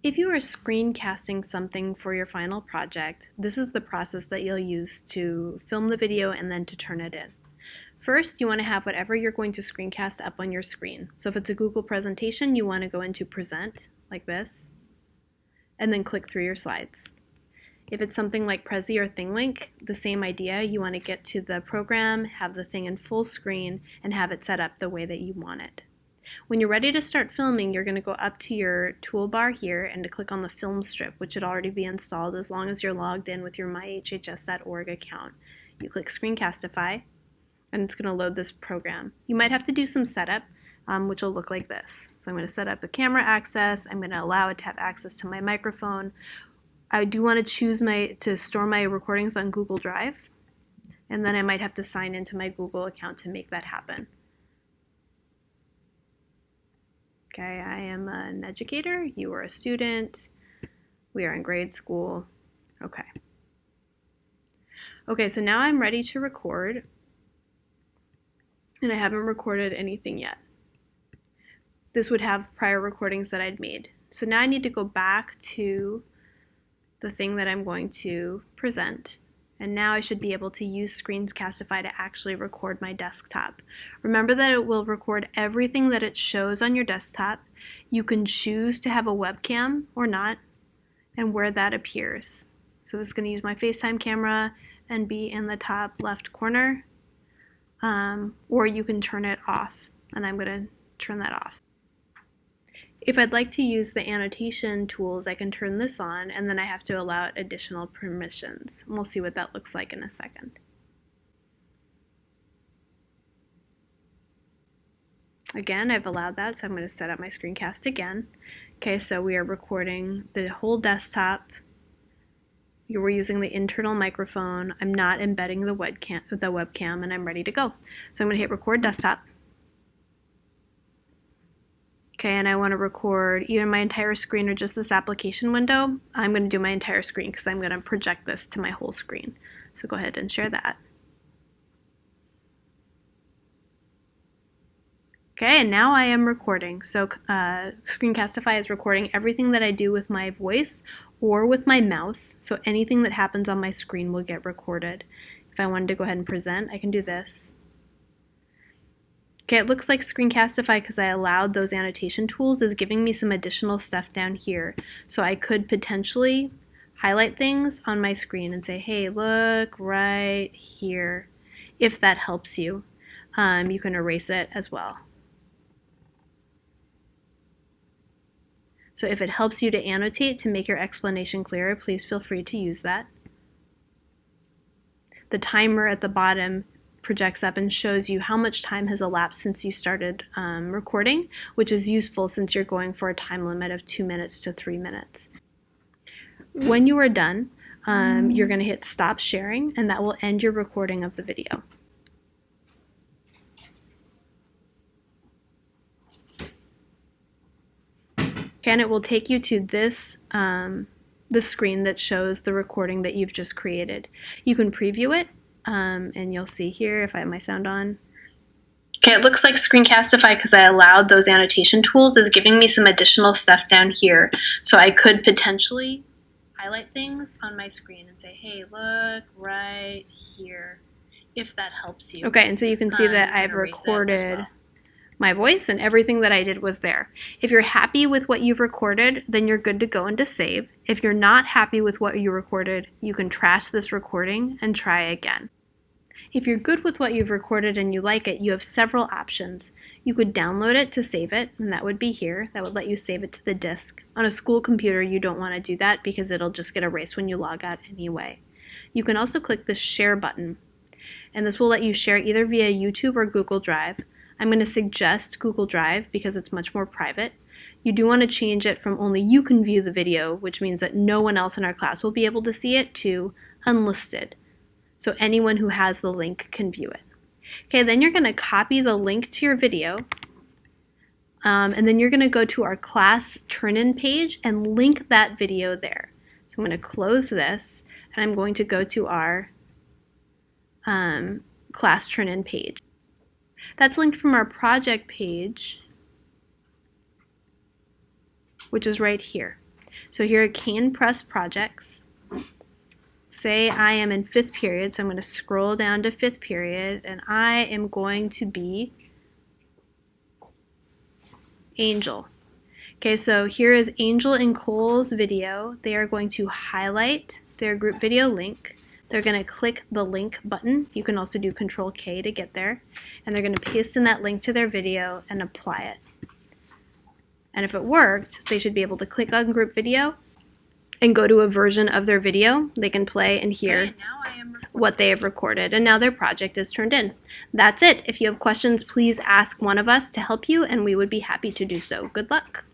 If you are screencasting something for your final project, this is the process that you'll use to film the video and then to turn it in. First, you want to have whatever you're going to screencast up on your screen. So if it's a Google presentation, you want to go into Present, like this, and then click through your slides. If it's something like Prezi or ThingLink, the same idea. You want to get to the program, have the thing in full screen, and have it set up the way that you want it. When you're ready to start filming, you're going to go up to your toolbar here and to click on the film strip, which should already be installed as long as you're logged in with your myhhs.org account. You click Screencastify, and it's going to load this program. You might have to do some setup, which will look like this. So I'm going to set up a camera access. I'm going to allow it to have access to my microphone. I do want to choose to store my recordings on Google Drive, and then I might have to sign into my Google account to make that happen. Okay, I am an educator, you are a student, we are in grade school. Okay. Okay, so now I'm ready to record, and I haven't recorded anything yet. This would have prior recordings that I'd made. So now I need to go back to the thing that I'm going to present. And now I should be able to use Screencastify to actually record my desktop. Remember that it will record everything that it shows on your desktop. You can choose to have a webcam or not, and where that appears. So this is going to use my FaceTime camera and be in the top left corner, or you can turn it off, and I'm going to turn that off. If I'd like to use the annotation tools, I can turn this on, and then I have to allow it additional permissions. And we'll see what that looks like in a second. Again, I've allowed that, so I'm going to set up my screencast again. Okay, so we are recording the whole desktop. We're using the internal microphone. I'm not embedding the webcam, and I'm ready to go. So I'm going to hit Record Desktop. Okay, and I want to record either my entire screen or just this application window. I'm going to do my entire screen because I'm going to project this to my whole screen. So go ahead and share that. Okay, and now I am recording. So Screencastify is recording everything that I do with my voice or with my mouse. So anything that happens on my screen will get recorded. If I wanted to go ahead and present, I can do this. Okay, it looks like Screencastify, because I allowed those annotation tools, is giving me some additional stuff down here. So I could potentially highlight things on my screen and say, hey, look right here. If that helps you, you can erase it as well. So if it helps you to annotate to make your explanation clearer, please feel free to use that. The timer at the bottom projects up and shows you how much time has elapsed since you started recording, which is useful since you're going for a time limit of 2 minutes to 3 minutes. When you are done, you're going to hit Stop Sharing, and that will end your recording of the video. Okay, and it will take you to this the screen that shows the recording that you've just created. You can preview it. And you'll see here if I have my sound on. Okay, it looks like Screencastify, because I allowed those annotation tools, is giving me some additional stuff down here. So I could potentially highlight things on my screen and say, hey, look right here, if that helps you. Okay, and so you can see that I've recorded my voice, and everything that I did was there. If you're happy with what you've recorded, then you're good to go into save. If you're not happy with what you recorded, you can trash this recording and try again. If you're good with what you've recorded and you like it, you have several options. You could download it to save it, and that would be here. That would let you save it to the disk. On a school computer, you don't want to do that because it'll just get erased when you log out anyway. You can also click the Share button, and this will let you share either via YouTube or Google Drive. I'm going to suggest Google Drive because it's much more private. You do want to change it from only you can view the video, which means that no one else in our class will be able to see it, to unlisted. So anyone who has the link can view it. Okay, then you're going to copy the link to your video, and then you're going to go to our class turn-in page and link that video there. So I'm going to close this, and I'm going to go to our class turn-in page. That's linked from our project page, which is right here. So here are Cane Press projects. Say I am in 5th period, so I'm going to scroll down to 5th period, and I am going to be Angel. Okay, so here is Angel and Cole's video. They are going to highlight their group video link. They're going to click the link button. You can also do Control K to get there. And they're going to paste in that link to their video and apply it. And if it worked, they should be able to click on group video and go to a version of their video. They can play and hear what they have recorded, and now their project is turned in. That's it. If you have questions, please ask one of us to help you, and we would be happy to do so. Good luck.